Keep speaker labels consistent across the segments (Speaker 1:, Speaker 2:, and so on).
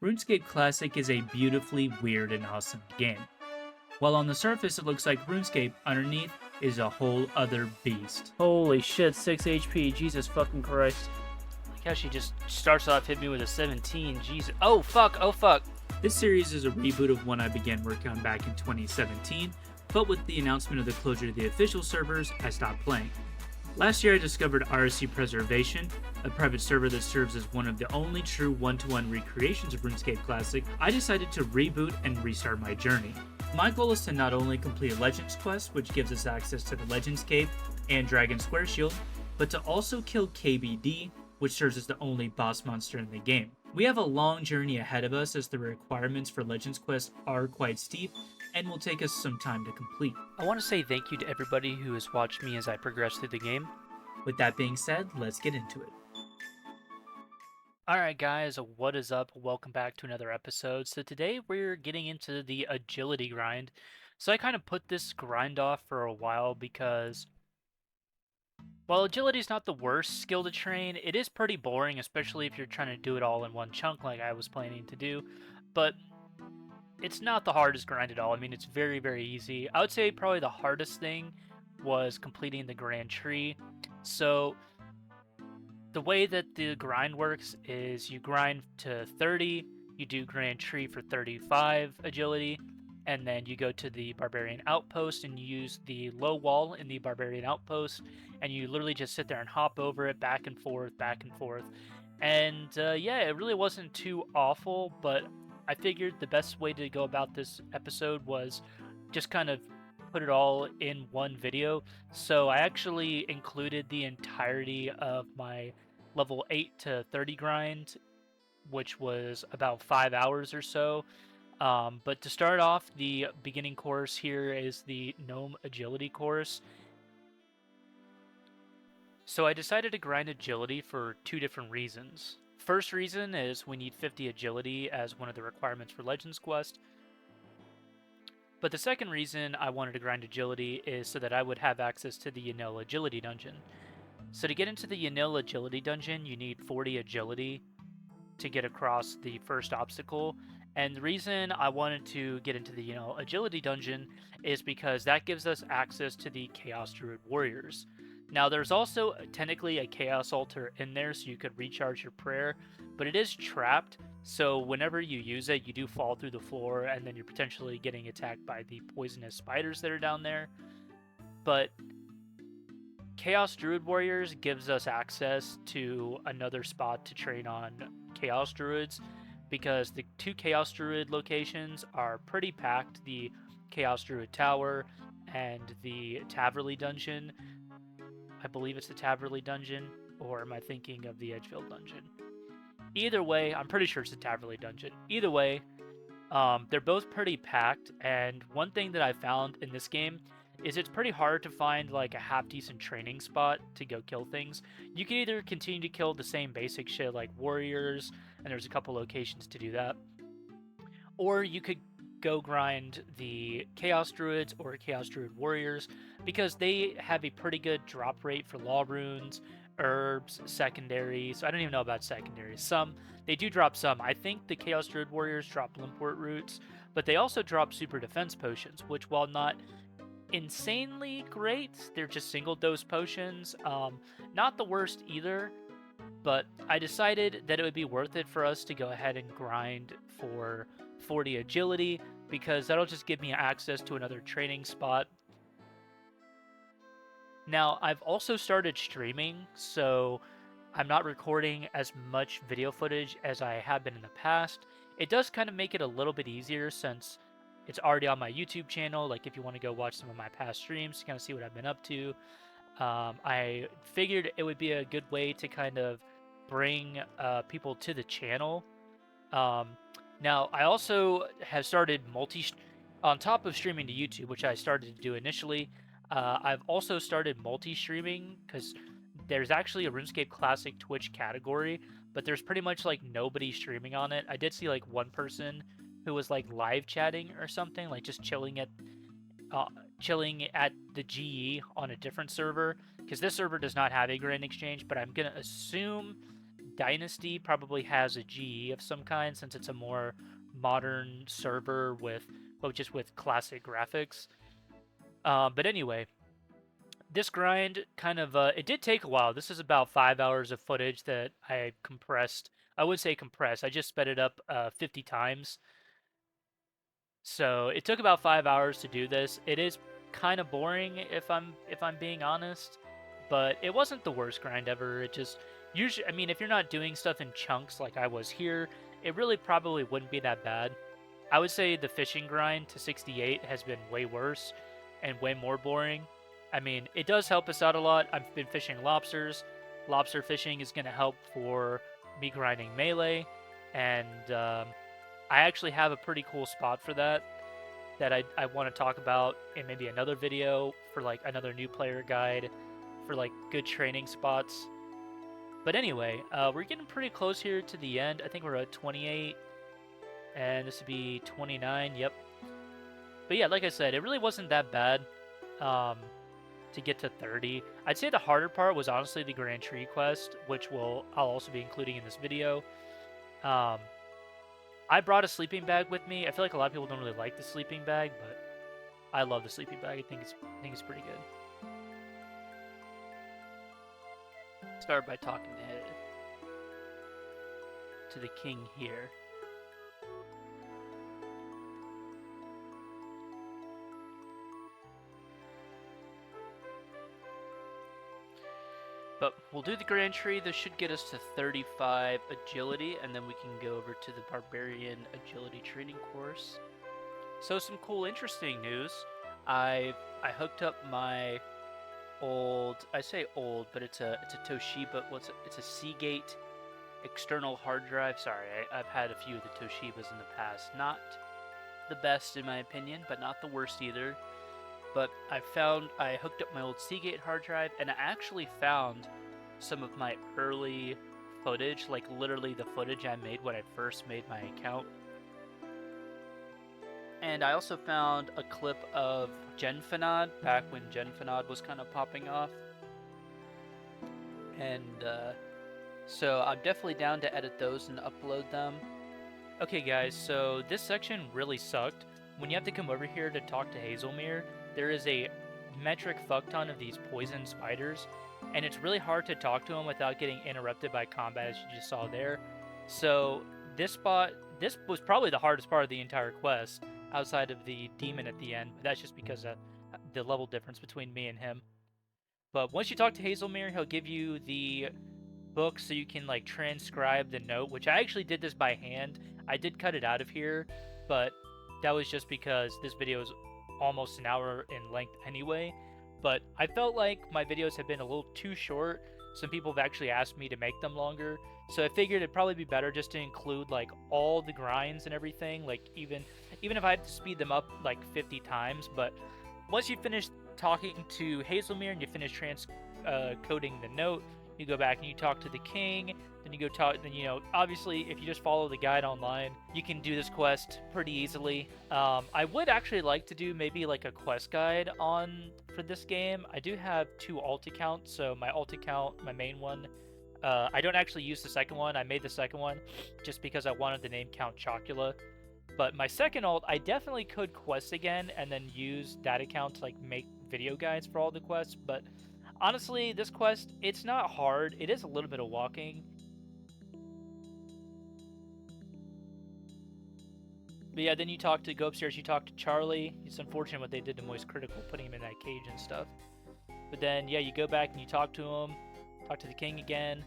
Speaker 1: RuneScape Classic is a beautifully weird and awesome game. While on the surface it looks like RuneScape, underneath is a whole other beast.
Speaker 2: Holy shit, 6 HP, Jesus fucking Christ. Like how she just starts off, hit me with a 17, Jesus. Oh fuck, oh fuck.
Speaker 1: This series is a reboot of one I began working on back in 2017, but with the announcement of the closure to the official servers, I stopped playing. Last year I discovered RSC Preservation, a private server that serves as one of the only true one-to-one recreations of RuneScape Classic. I decided to reboot and restart my journey. My goal is to not only complete a Legends quest, which gives us access to the Legends Cape and Dragon Square Shield, but to also kill KBD, which serves as the only boss monster in the game. We have a long journey ahead of us as the requirements for Legends Quest are quite steep and will take us some time to complete.
Speaker 2: I want to say thank you to everybody who has watched me as I progress through the game.
Speaker 1: With that being said, let's get into it.
Speaker 2: Alright guys, what is up? Welcome back to another episode. So today we're getting into the agility grind. So I kind of put this grind off for a while because while agility is not the worst skill to train, it is pretty boring, especially if you're trying to do it all in one chunk like I was planning to do. But it's not the hardest grind at all. I mean, it's very, very easy. I would say probably the hardest thing was completing the Grand Tree. So the way that the grind works is you grind to 30, you do Grand Tree for 35 agility, and then you go to the Barbarian Outpost and you use the low wall in the Barbarian Outpost, and you literally just sit there and hop over it back and forth, back and forth. And yeah, it really wasn't too awful, but I figured the best way to go about this episode was just kind of put it all in one video. So I actually included the entirety of my level 8 to 30 grind, which was about 5 hours or so. But to start off, the beginning course here is the Gnome Agility course. So I decided to grind agility for two different reasons. First reason is we need 50 agility as one of the requirements for Legends Quest. But the second reason I wanted to grind agility is so that I would have access to the Yanille Agility Dungeon. So to get into the Yanille Agility Dungeon, you need 40 agility to get across the first obstacle. And the reason I wanted to get into the Yanille Agility Dungeon is because that gives us access to the Chaos Druid Warriors. Now there's also technically a Chaos Altar in there so you could recharge your prayer, but it is trapped, so whenever you use it you do fall through the floor and then you're potentially getting attacked by the poisonous spiders that are down there. But Chaos Druid Warriors gives us access to another spot to train on Chaos Druids, because the two Chaos Druid locations are pretty packed, the Chaos Druid Tower and the Taverley Dungeon. I believe it's the Taverley Dungeon, or am I thinking of the Edgefield Dungeon? Either way, I'm pretty sure it's the Taverley Dungeon. Either way, they're both pretty packed, and one thing that I found in this game is it's pretty hard to find like a half-decent training spot to go kill things. You can either continue to kill the same basic shit like warriors, and there's a couple locations to do that, or you could go grind the Chaos Druids or Chaos Druid Warriors, because they have a pretty good drop rate for law runes, herbs, secondaries. I don't even know about secondaries. Some, they do drop some. I think the Chaos Druid Warriors drop Limpwort roots, but they also drop super defense potions, which while not insanely great, they're just single dose potions. Not the worst either, but I decided that it would be worth it for us to go ahead and grind for 40 agility, because that'll just give me access to another training spot. Now, I've also started streaming, so I'm not recording as much video footage as I have been in the past. It does kind of make it a little bit easier since it's already on my YouTube channel. Like, if you want to go watch some of my past streams to kind of see what I've been up to, I figured it would be a good way to kind of bring people to the channel. Now, I also have started on top of streaming to YouTube, which I started to do initially. I've also started multi-streaming, because there's actually a RuneScape Classic Twitch category, but there's pretty much like nobody streaming on it. I did see like one person who was like live chatting or something, like just chilling at the GE on a different server, because this server does not have a Grand Exchange, but I'm gonna assume Dynasty probably has a GE of some kind, since it's a more modern server with, well, just with classic graphics. But anyway, this grind kind of, it did take a while. This is about 5 hours of footage that I compressed. I would say compressed. I just sped it up 50 times. So it took about 5 hours to do this. It is kind of boring if I'm being honest, but it wasn't the worst grind ever. It just usually, I mean, if you're not doing stuff in chunks like I was here, it really probably wouldn't be that bad. I would say the fishing grind to 68 has been way worse and way more boring. I mean, it does help us out a lot. I've been fishing lobsters. Lobster fishing is going to help for me grinding melee, and I actually have a pretty cool spot for that I want to talk about in maybe another video for like another new player guide for like good training spots. But anyway, we're getting pretty close here to the end. I think we're at 28, and this would be 29. Yep. But yeah, like I said, it really wasn't that bad to get to 30. I'd say the harder part was honestly the Grand Tree quest, which I'll also be including in this video. I brought a sleeping bag with me. I feel like a lot of people don't really like the sleeping bag, but I love the sleeping bag. I think it's pretty good. Start by talking to the king here. But we'll do the Grand Tree. This should get us to 35 agility, and then we can go over to the Barbarian Agility Training Course. So some cool, interesting news. I hooked up my old, I say old, but it's a Toshiba. It's a Seagate external hard drive. Sorry, I've had a few of the Toshibas in the past. Not the best in my opinion, but not the worst either. But I hooked up my old Seagate hard drive, and I actually found some of my early footage, like literally the footage I made when I first made my account. And I also found a clip of Genfinod, back when Genfinod was kind of popping off. And so I'm definitely down to edit those and upload them. Okay guys, so this section really sucked. When you have to come over here to talk to Hazelmere, there is a metric fuckton of these poison spiders, and it's really hard to talk to them without getting interrupted by combat, as you just saw there. So this was probably the hardest part of the entire quest, outside of the demon at the end, but that's just because of the level difference between me and him. But once you talk to Hazelmere, he'll give you the book so you can like transcribe the note, which I actually did this by hand. I did cut it out of here, but that was just because this video is almost an hour in length anyway. But I felt like my videos have been a little too short. Some people have actually asked me to make them longer, so I figured it'd probably be better just to include like all the grinds and everything, like even if I had to speed them up like 50 times. But once you finish talking to Hazelmere and you finish coding the note, you go back and you talk to the king, then you go talk, then, you know, obviously if you just follow the guide online, you can do this quest pretty easily. I would actually like to do maybe like a quest guide for this game. I do have 2 alt accounts, so my alt account, my main one, I don't actually use the second one. I made the second one just because I wanted the name Count Chocula. But my second alt, I definitely could quest again and then use that account to like make video guides for all the quests. But honestly, this quest, it's not hard. It is a little bit of walking. But yeah, then you go upstairs, you talk to Charlie. It's unfortunate what they did to Moist Critical, putting him in that cage and stuff. But then, yeah, you go back and you talk to him, talk to the king again.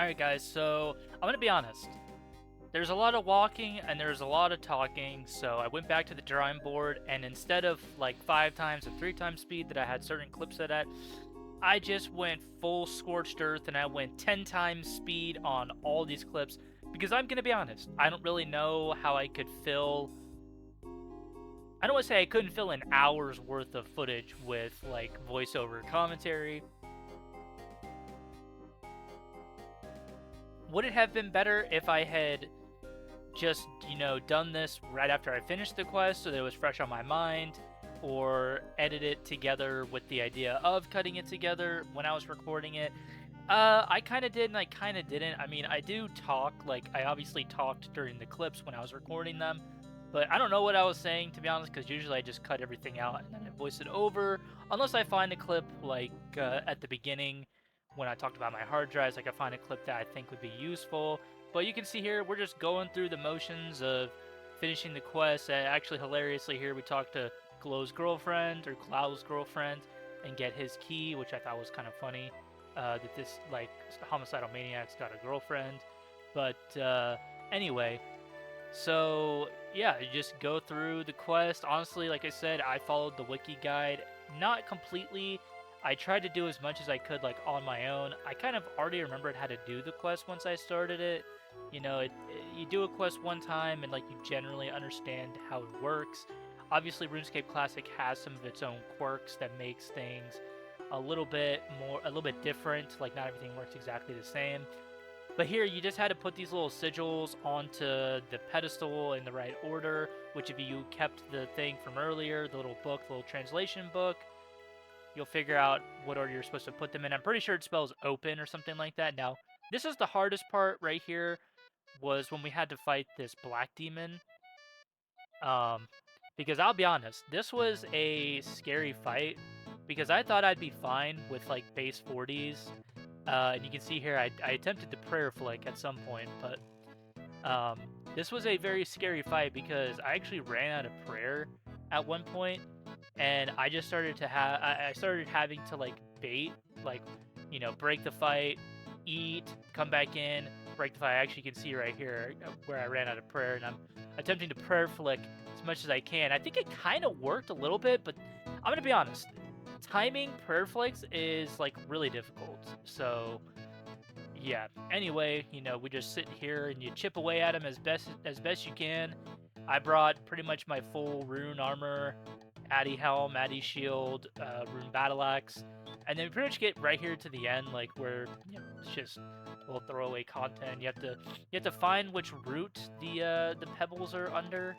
Speaker 2: Alright guys, so I'm going to be honest. There's a lot of walking and there's a lot of talking, so I went back to the drawing board, and instead of like 5 times or 3 times speed that I had certain clips set at, I just went full scorched earth and I went 10 times speed on all these clips, because I'm going to be honest, I don't really know how I could fill... I don't want to say I couldn't fill an hour's worth of footage with like voiceover commentary. Would it have been better if I had just, you know, done this right after I finished the quest so that it was fresh on my mind, or edit it together with the idea of cutting it together when I was recording it? I kind of did and I kind of didn't. I mean, I do talk, like, I obviously talked during the clips when I was recording them, but I don't know what I was saying, to be honest, because usually I just cut everything out and then I voice it over, unless I find a clip, like, at the beginning, when I talked about my hard drives, like, I find a clip that I think would be useful. But you can see here, we're just going through the motions of finishing the quest. Actually, hilariously here, we talked to Glow's girlfriend, or Klau's girlfriend, and get his key, which I thought was kind of funny. That this, like, homicidal maniac's got a girlfriend. But anyway, so yeah, you just go through the quest. Honestly, like I said, I followed the wiki guide, not completely. I tried to do as much as I could, like, on my own. I kind of already remembered how to do the quest once I started it. You know, you do a quest one time and, like, you generally understand how it works. Obviously, RuneScape Classic has some of its own quirks that makes things a little bit different. Like, not everything works exactly the same. But here, you just had to put these little sigils onto the pedestal in the right order, which if you kept the thing from earlier, the little book, the little translation book, you'll figure out what order you're supposed to put them in. I'm pretty sure it spells open or something like that. Now, this is the hardest part right here, was when we had to fight this black demon. Because I'll be honest, this was a scary fight, because I thought I'd be fine with, like, base 40s. And you can see here, I attempted to prayer flick at some point, but this was a very scary fight because I actually ran out of prayer at one point, and I just started to I started having to, like, bait, like, you know, break the fight, eat, come back in, break the fight. I actually can see right here where I ran out of prayer, and I'm attempting to prayer flick as much as I can. I think it kind of worked a little bit, but I'm gonna be honest, timing prayer flicks is, like, really difficult. So yeah, anyway, you know, we just sit here and you chip away at them as best you can. I brought pretty much my full rune armor, Addy helm, Addy shield, rune battle axe, and then we pretty much get right here to the end, like, where, you know, it's just a little throwaway content. You have to find which route the pebbles are under,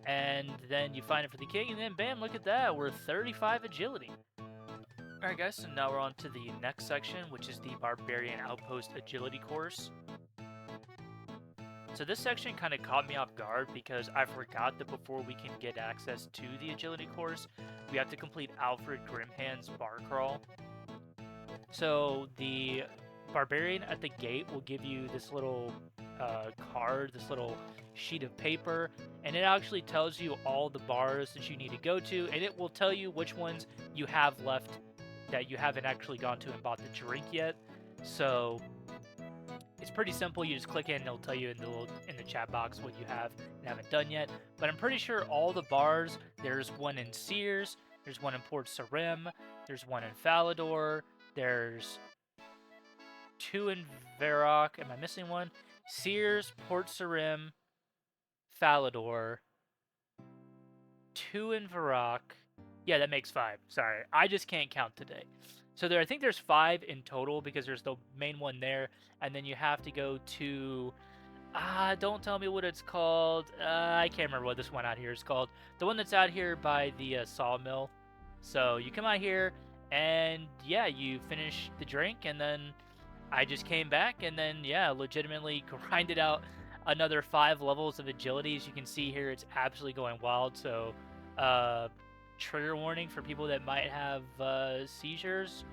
Speaker 2: and then you find it for the king, and then bam, look at that, we're 35 agility. Alright guys, so now we're on to the next section, which is the Barbarian Outpost Agility course. So this section kind of caught me off guard because I forgot that before we can get access to the Agility course, we have to complete Alfred Grimhand's bar crawl. So the Barbarian at the gate will give you this little card, this little sheet of paper, and it actually tells you all the bars that you need to go to, and it will tell you which ones you have left that you haven't actually gone to and bought the drink yet. So it's pretty simple. You just click in and it'll tell you in the chat box what you have and haven't done yet. But I'm pretty sure all the bars, there's one in Sears, there's one in Port Sarim, there's one in Falador, there's two in Varrock. Am I missing one? Sears, Port Sarim, Falador, two in Varrock. Yeah, that makes 5. Sorry, I just can't count today. So I think there's 5 in total because there's the main one there, and then you have to go to, don't tell me what it's called. I can't remember what this one out here is called. The one that's out here by the sawmill. So you come out here, and yeah, you finish the drink, and then I just came back, and then yeah, legitimately grinded out another 5 levels of agility. As you can see here, it's absolutely going wild. So trigger warning for people that might have seizures.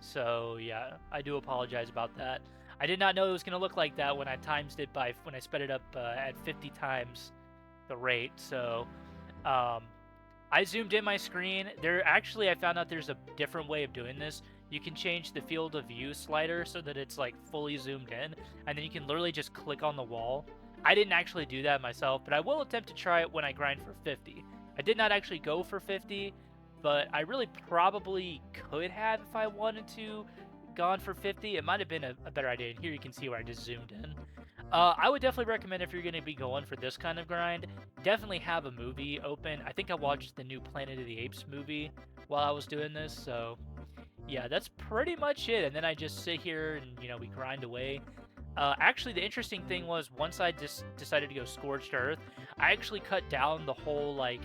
Speaker 2: So yeah, I do apologize about that. I did not know it was gonna look like that when I sped it up at 50 times the rate. So I zoomed in my screen. I found out there's a different way of doing this. You can change the field of view slider so that it's, like, fully zoomed in, and then you can literally just click on the wall. I didn't actually do that myself, but I will attempt to try it when I grind for 50. I did not actually go for 50, but I really probably could have if I wanted to gone for 50. It might have been a better idea. And here you can see where I just zoomed in. I would definitely recommend, if you're going to be going for this kind of grind, definitely have a movie open. I think I watched the new Planet of the Apes movie while I was doing this, so yeah, that's pretty much it. And then I just sit here and, you know, we grind away. Actually, the interesting thing was, once I just decided to go Scorched Earth, I actually cut down the whole, like,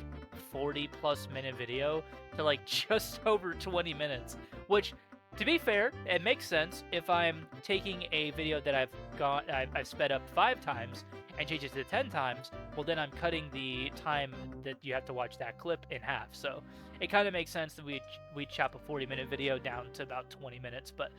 Speaker 2: 40-plus minute video to, like, just over 20 minutes, which To be fair, it makes sense if I'm taking a video that I've sped up 5 times and change it to 10 times, well then I'm cutting the time that you have to watch that clip in half. So it kind of makes sense that we chop a 40-minute video down to about 20 minutes. But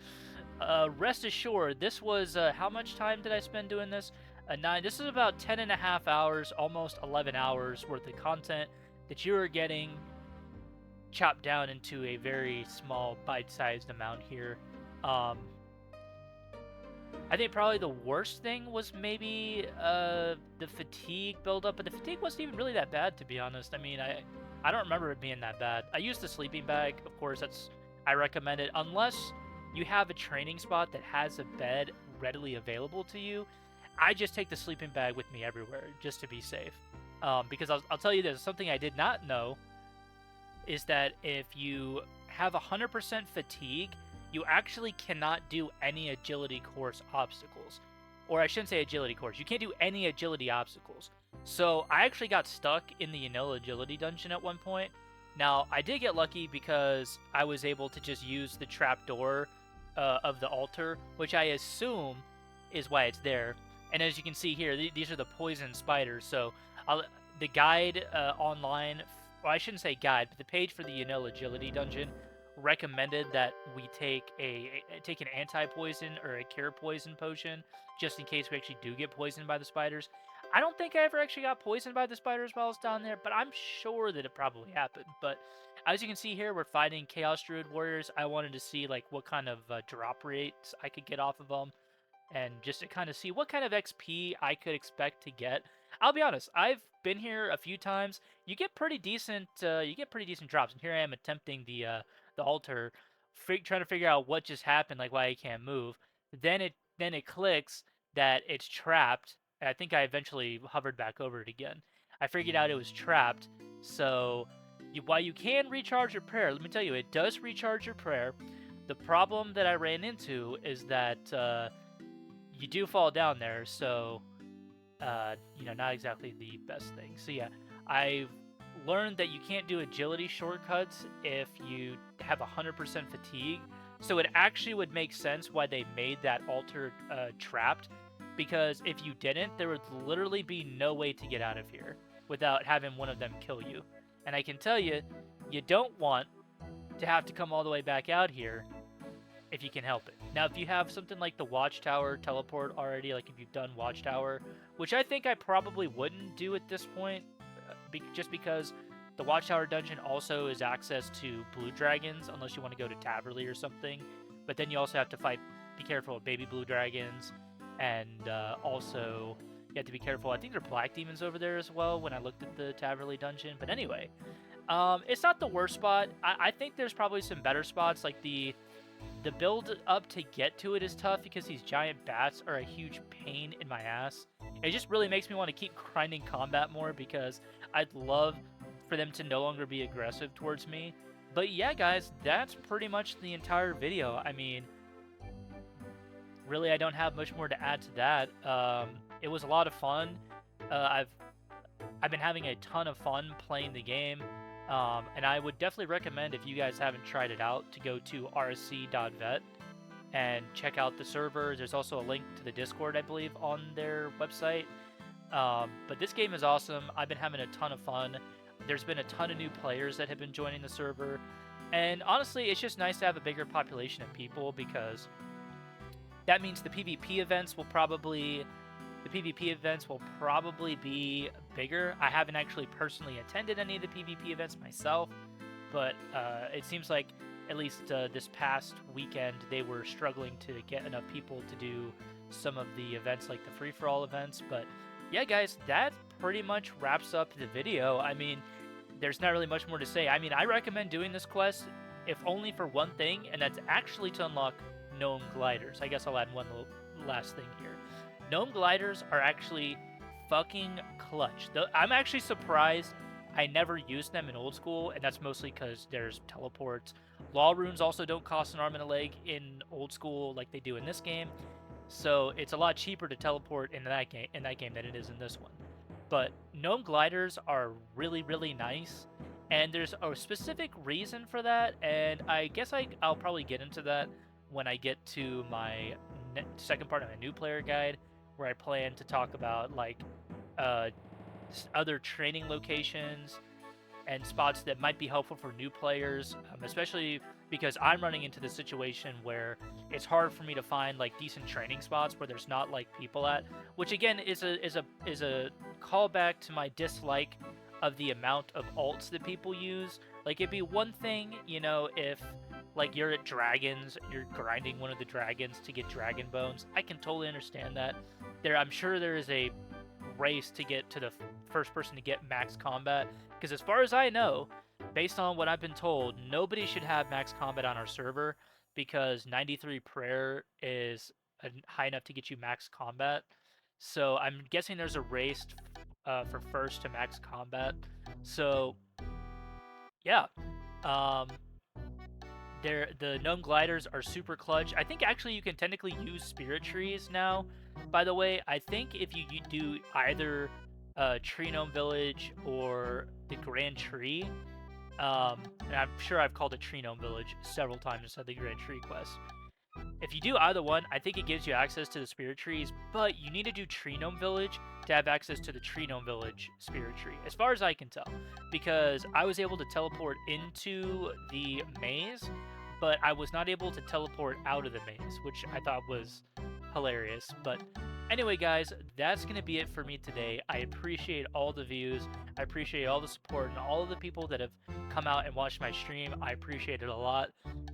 Speaker 2: rest assured, this was how much time did I spend doing this? 9. This is about 10.5 hours, almost 11 hours worth of content that you are getting chopped down into a very small bite-sized amount here. I think probably the worst thing was maybe the fatigue buildup, but the fatigue wasn't even really that bad, to be honest. I mean, I don't remember it being that bad. I used the sleeping bag, of course. I recommend it unless you have a training spot that has a bed readily available to you. I just take the sleeping bag with me everywhere just to be safe. Because I'll tell you this, something I did not know is that if you have 100% fatigue, you actually cannot do any agility course obstacles. Or I shouldn't say agility course. You can't do any agility obstacles. So I actually got stuck in the Yanille Agility Dungeon at one point. Now, I did get lucky because I was able to just use the trapdoor of the altar, which I assume is why it's there. And as you can see here, these are the poison spiders. So the guide online, well, I shouldn't say guide, but the page for the Yanille Agility Dungeon recommended that we take an anti-poison or a cure poison potion just in case we actually do get poisoned by the spiders. I don't think I ever actually got poisoned by the spiders while I was down there, but I'm sure that it probably happened. But as you can see here, we're fighting Chaos Druid Warriors. I wanted to see like what kind of drop rates I could get off of them, and just to kind of see what kind of XP I could expect to get. I'll be honest, I've been here a few times. You get pretty decent drops, and here I am attempting the altar, trying to figure out what just happened, like why I can't move. Then it clicks that it's trapped. And I think I eventually hovered back over it again. I figured out it was trapped. So while you can recharge your prayer, let me tell you, it does recharge your prayer. The problem that I ran into is that you do fall down there, so not exactly the best thing. So yeah, I've learned that you can't do agility shortcuts if you have 100% fatigue. So it actually would make sense why they made that altar trapped, because if you didn't, there would literally be no way to get out of here without having one of them kill you. And I can tell you, you don't want to have to come all the way back out here if you can help it. Now, if you have something like the Watchtower teleport already, like if you've done Watchtower, which I think I probably wouldn't do at this point, just because the Watchtower dungeon also is access to blue dragons, unless you want to go to Taverley or something. But then you also have to be careful of baby blue dragons, and also you have to be careful. I think there are black demons over there as well when I looked at the Taverley dungeon. But anyway, it's not the worst spot. I think there's probably some better spots, like the build up to get to it is tough because these giant bats are a huge pain in my ass. It just really makes me want to keep grinding combat more because I'd love for them to no longer be aggressive towards me. But yeah, guys, that's pretty much the entire video. I mean, really, I don't have much more to add to that. It was a lot of fun. I've been having a ton of fun playing the game. And I would definitely recommend, if you guys haven't tried it out, to go to rsc.vet and check out the server. There's also a link to the Discord, I believe, on their website. But this game is awesome. I've been having a ton of fun. There's been a ton of new players that have been joining the server. And honestly, it's just nice to have a bigger population of people, because that means the PvP events will probably be bigger. I haven't actually personally attended any of the PvP events myself, but it seems like at least this past weekend they were struggling to get enough people to do some of the events, like the free-for-all events. But yeah, guys, that pretty much wraps up the video. I mean, there's not really much more to say. I mean, I recommend doing this quest, if only for one thing, and that's actually to unlock gnome gliders. I guess I'll add one last thing here. Gnome gliders are actually fucking clutch. I'm actually surprised I never used them in old school, and that's mostly because there's teleports. Law runes also don't cost an arm and a leg in old school like they do in this game, so it's a lot cheaper to teleport in that game than it is in this one. But gnome gliders are really, really nice, And there's a specific reason for that, and I guess I'll probably get into that when I get to my second part of my new player guide, where I plan to talk about like other training locations and spots that might be helpful for new players, especially because I'm running into the situation where it's hard for me to find like decent training spots where there's not like people at, which again is a callback to my dislike of the amount of alts that people use. Like it'd be one thing, you know, if like you're at dragons and you're grinding one of the dragons to get dragon bones. I can totally understand that. I'm sure there is a race to get to the first person to get max combat, because as far as I know, based on what I've been told, nobody should have max combat on our server, because 93 prayer is high enough to get you max combat. So I'm guessing there's a race for first to max combat. So yeah, um, the gnome gliders are super clutch. I think actually you can technically use spirit trees now. By the way, I think if you do either Tree Gnome Village or the Grand Tree, and I'm sure I've called it Tree Gnome Village several times inside the Grand Tree quest. If you do either one, I think it gives you access to the spirit trees, but you need to do Tree Gnome Village to have access to the Tree Gnome Village spirit tree, as far as I can tell, because I was able to teleport into the maze, but I was not able to teleport out of the maze, which I thought was hilarious. But anyway, guys, that's going to be it for me today. I appreciate all the views. I appreciate all the support and all of the people that have come out and watched my stream. I appreciate it a lot.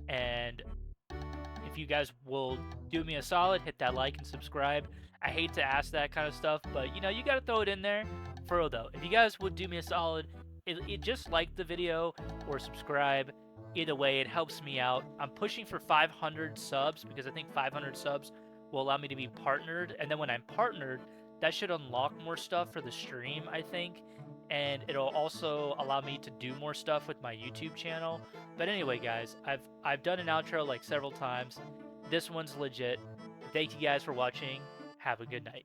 Speaker 2: And if you guys will do me a solid, hit that like and subscribe. I hate to ask that kind of stuff, but you know, you gotta throw it in there. For real though, if you guys would do me a solid, it just like the video or subscribe. Either way, it helps me out. I'm pushing for 500 subs because I think 500 subs will allow me to be partnered, and then when I'm partnered, that should unlock more stuff for the stream, I think, and it'll also allow me to do more stuff with my YouTube channel. But anyway, guys, I've done an outro like several times. This one's legit. Thank you guys for watching. Have a good night.